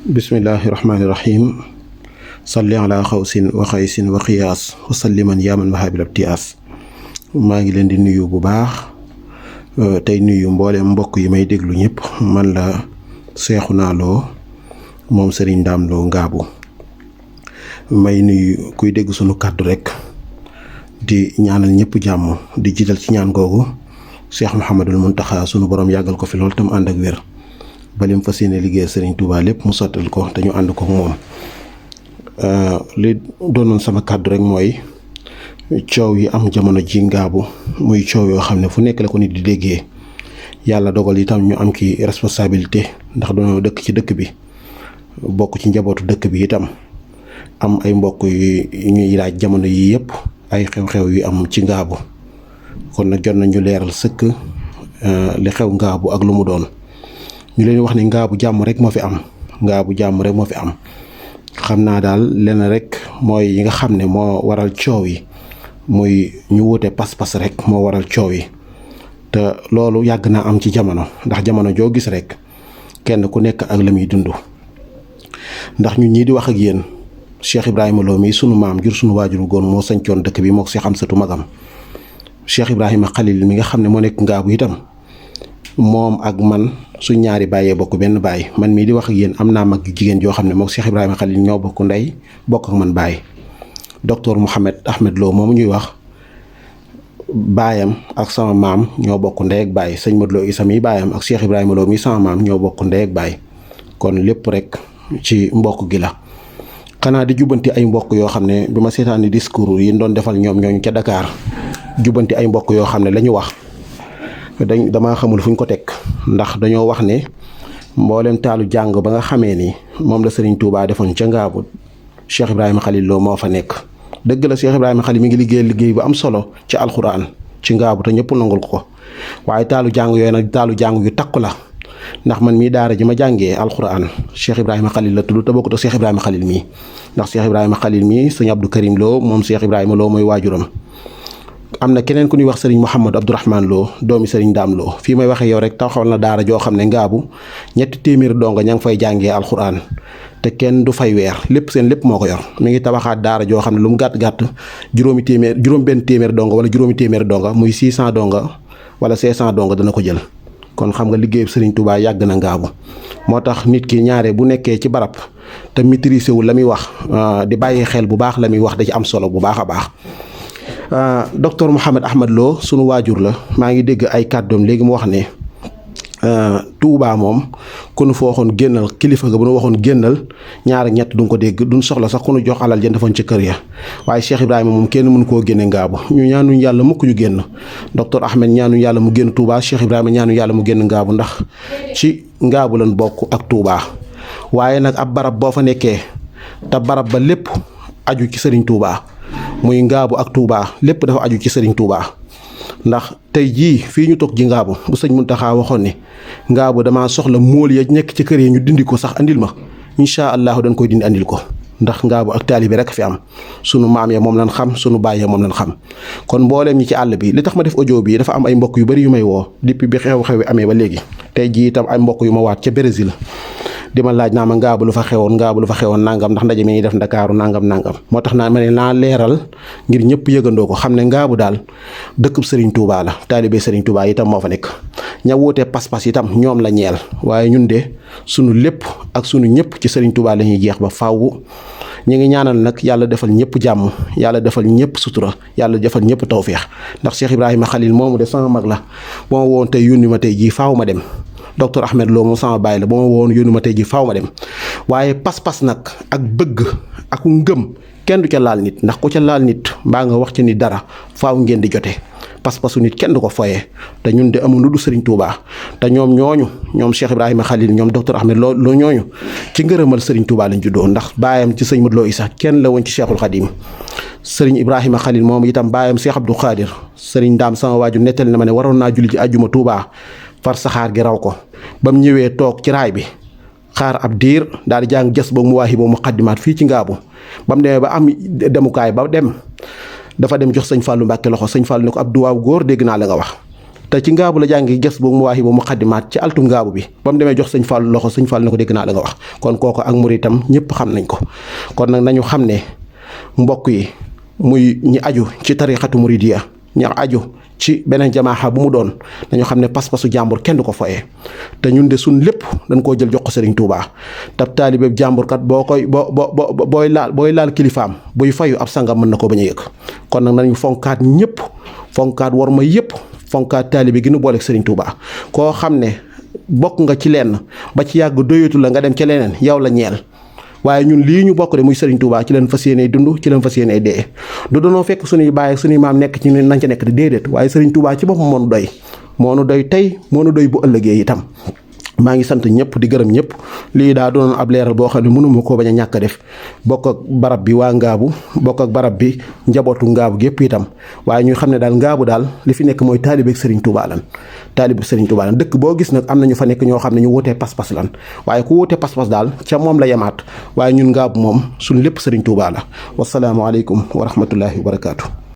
bismillahi rahmaani rahim salli ala xawsin wa xaysin wa xiyaas wa salliman yaaman mahaabil abtiyaas. maa ngi leen di nuyu bu baax tey nuyu mboolem mbokk yi may déglu ñëpp. man la Seexuna Lo moom Serigne Dame Lo Ngaabu. may nuyu kuy dégg sunu kàddu rek di ñaanal ñëpp jàmm di jiital ci ñaan googu Cheikh Mouhamadul Muntaxa sunu borom yàggal ko fi lool tam ànd ak wér ba lim fas yéene liggéey Serigne Touba lépp mu sottal ko te ñu ànd ko moom. li doonoon sama kàddu rek mooy coow yi am jamono ji Ngaabu muy coow yoo xam ne fu nekk la ko nit di déggee. yàlla dogal itam ñu am ci responsabilité ndax dañoo dëkk ci dëkk bi bokk ci njabootu dëkk bi itam am ay mbokk yu ñuy laaj jamono yii yëpp ay xew-xew yu am ci Ngaabu kon nag jot nañu leeral sëkk li xew Ngaabu ak lu mu doon. ñu leen wax ne Ngaabu jàmm rek moo fi am. Ngaabu jàmm rek moo fi am. xam naa daal lenn rek mooy yi nga xam ne moo waral coow yi muy ñu wute pas-pas rek moo waral coow yi te loolu yàgg naa am ci jamono ndax jamono joo gis rek kenn ku nekk ak la muy dund. ndax ñun ñii di wax ak yéen Cheikh Ibrahima Lo mii sunu maam jur sunu waajuru góor moo sañcoon dëkk bi moo ko si xam satu magam Cheikh Ibrahima Khalil mi nga xam ne moo nekk Ngaabu itam moom ak man suñ ñaari bàyyee bokk benn baay. man mii di wax ak yéen am naa mag jigéen joo xam ne moom Cheikh Ibrahima Khalil ñoo bokk ndey bokk ak man baay. docteur Mouhamed Ahmed Lo moomu ñuy wax baayam ak sama maam ñoo bokk ndey ak baay. sëñ Modou Lo Issa mi baayam ak Cheikh Ibrahima Lo mi sama maam ñoo bokk ndey ak baay. kon lépp rek ci mbokk gi la. xanaa di jubbanti ay mbokk yoo xam ne bi ma seetaani discours yi doon defal ñoom ñooñu ca Dakar jubbanti ay mbokk yoo xam ne la ñu wax damaa xamul fu ñu ko teg ndax dañoo wax ne mboolem taalu jàng ba nga xamee ni moom la Serigne Touba defoon ca Ngaabu Cheikh Ibrahima Khalil Lo moo fa nekk. dëgg la Cheikh Ibrahima Khalil mi ngi liggéey bu am solo ci alxuraan ci Ngaabu te ñëpp nangul ko waaye taalu jàng yooyu nag taalu jàng yu takku la ndax man mii daara ji ma jàngee alxuraan Cheikh Ibrahima Khalil la tudd te bokkut ak Cheikh Ibrahima Khalil mii ndax Cheikh Ibrahima Khalil mii sëñ Abdou Karim Lo moom Cheikh Ibrahima Lo mooy waajuram. am na keneen ku ñuy wax Serigne Mouhamadou Abdourahmane Lo doomi Serigne Dame Lo fii may waxee yow rek taxawal na daara joo xam ne Ngaabu 300 donga ña ngi fay jàngee alxuraan te kenn du fay weer lépp seen lépp moo ko yor. mi ngi tabaxaat daara joo xam ne lu mu gàtt juróom benn téeméer donga wala juróomi téeméer donga muy 600 donga wala 500 donga dana ko jël. kon xam nga liggéeyu Serigne Touba yàgg na Ngaabu moo tax nit ki ñaare bu nekkee ci barab te maîtriser wu la muy wax di bàyyi xel bu baax la muy wax da ci am solo bu baax a baax. docteur Mouhamed Ahmed Lo sunu waajur la maa ngi dégg ay kàddoom léegi mu wax ne Touba moom ku nu fa waxoon génnal kilifa ga bu nu waxoon génnal ñaar ak ñett du nga ko dégg duñ soxla sax ku nu jox alal jën defoon ci kër ya waaye Cheikh Ibrahima moom kenn mënu koo génne Ngaabu ñu ñaanuñ yàlla mukk ñu génn. docteur Ahmed ñaanuñ yàlla mu génn Touba Cheikh Ibrahima ñaanuñ yàlla mu génn Ngaabu ndax ci Ngaabu lañ bokk ak Touba waaye nag ab barab boo fa nekkee te barab ba lépp aju ci Serigne Touba. muy Ngaabu ak Touba lépp dafa aju ci Serigne Touba ndax tey jii fii ñu toog ji Ngaabu bu sëñ Muntaxa waxoon ni Ngaabu damaa soxla móol ya nekk ci kër yi ñu dindi ko sax andil ma incha allahu dañ koy dindi andil ko ndax Ngaabu ak taalibe rek fi am sunu maam ya moom lañ xam sunu baay ya moom lañ xam. kon mbooleem ñi ci àll bi li tax ma def audio bi dafa am ay mbokk yu bari yu may woo depuis bi xew-xew bi amee ba léegi tey jii itam ay mbokk yu ma waat ca Brésil di ma laaj naa ma Ngaabu lu fa xewoon nangam ndax ndaje mi ñuy def Ndakaaru nangam moo tax naa ma ne naa leeral ngir ñëpp yëgandoo ko xam ne Ngaabu daal dëkkub Serigne Touba la taalibe Serigne Touba itam moo fa nekk. ña wuutee pas-pas itam ñoom la ñeel waaye ñun de sunu lépp ak sunu ñëpp ci Serigne Touba la ñuy jeex ba faaw. ñu ngi ñaanal nag yàlla defal ñëpp jàmm yàlla defal ñëpp sutura yàlla defal ñëpp tawféex ndax Cheikh Ibrahima Khalil moomu de sama mag la boo ma woon tey yónni ma tey jii faaw ma dem. docteur Ahmed Lo moom sama baay la ba ma woon yónni ma tey ji faaw ma dem waaye pas-pas nag ak bëgg ak ngëm kenn du ca laal nit ndax ku ca laal nit mbaa nga wax ci ni dara faaw ngeen di jote pas-pasu nit kenn du ko foyee te ñun de amul lu du Serigne Touba te ñoom Cheikh Ibrahima Khalil ñoom docteur Ahmed Lo ñooñu ci ngërëmal Serigne Touba lañ juddoo ndax baayam ci sëñ Modou Lo Issa kenn la woon ci Cheikhul Khadim Serigne Ibrahima Khalil moom itam baayam Cheikh Abdou Khadir Serigne Dame sama waaju nettali na ma ne waroon naa julli ci àjjuma Touba far saxaar gi raw ko ba mu ñëwee toog ci raay bi xaar ab diir daal di jàng jës ba mu waaxi boo mu xaddimaat fii ci Ngaabu ba mu demee ba am demukaay ba dem dafa dem jox sëñ Fallou Mbàkke loxo sëñ Fallou ne ko ab duwaaw góor dégg naa la nga wax te ci ngaabu la jàngi gës bu mu waaxi bu mu xaddimaat ci altu ngaabu bi ba mu demee jox sëñ Fallu loxo sëñ Fallu na ko dégg naa la nga wax kon kooku ak muritam ñëpp xam nañ ko kon nag nañu xam ne mbokk yi muy ñi aju ci tariqatu muridiya ñi aju ci beneen jamaaxa bu mu doon dañu xam ne pas-pasu jàmbur kenn du ko foyee te ñun de suñ lépp dañ koo jël jox ko Serigne Touba tab taalibe jàmbur kat booy laal kilifaam buy fayu ab sangam mën na ko bañ a yëg kon nag nañu fonkaat ñëpp fonkaat war ma yëpp fonkaat taalibe gi nu booleeg Serigne Touba koo xam ne bokk nga ci lenn ba ci yàgg doyatu la nga dem ca leneen yow la ñeel waaye ñun lii ñu bokk de muy Serigne Touba ci leen fas yéenee dund ci leen fas yéenee dee du doonoo fekk suñuy baay ak suñuy maam nekk ci nañ ca nekk di déedéet waaye Serigne Touba ci boppam moo nu doy moo nu doy tey moo nu doy bu ëllëgee itam maa ngi sant ñëpp di gërëm ñëpp lii daa doon ab leeral boo xam ne mënuma koo bañ a ñàkk a def bokk ak barab bi waa ngaabu bokk ak barab bi njabootu ngaabu gépp itam waaye ñu xam ne daal ngaabu daal li fi nekk mooy taalibe Serigne Touba lan taalibe Serigne Touba lan dëkk boo gis nag am na ñu fa nekk ñoo xam ne ñu wutee pas-pas lan waaye ku wutee pas-pas daal ca moom la yemaat waaye ñun ngaabu moom suñ lépp Serigne Touba la wasalaamualeykum wa rahmatullahi wa barakaatu.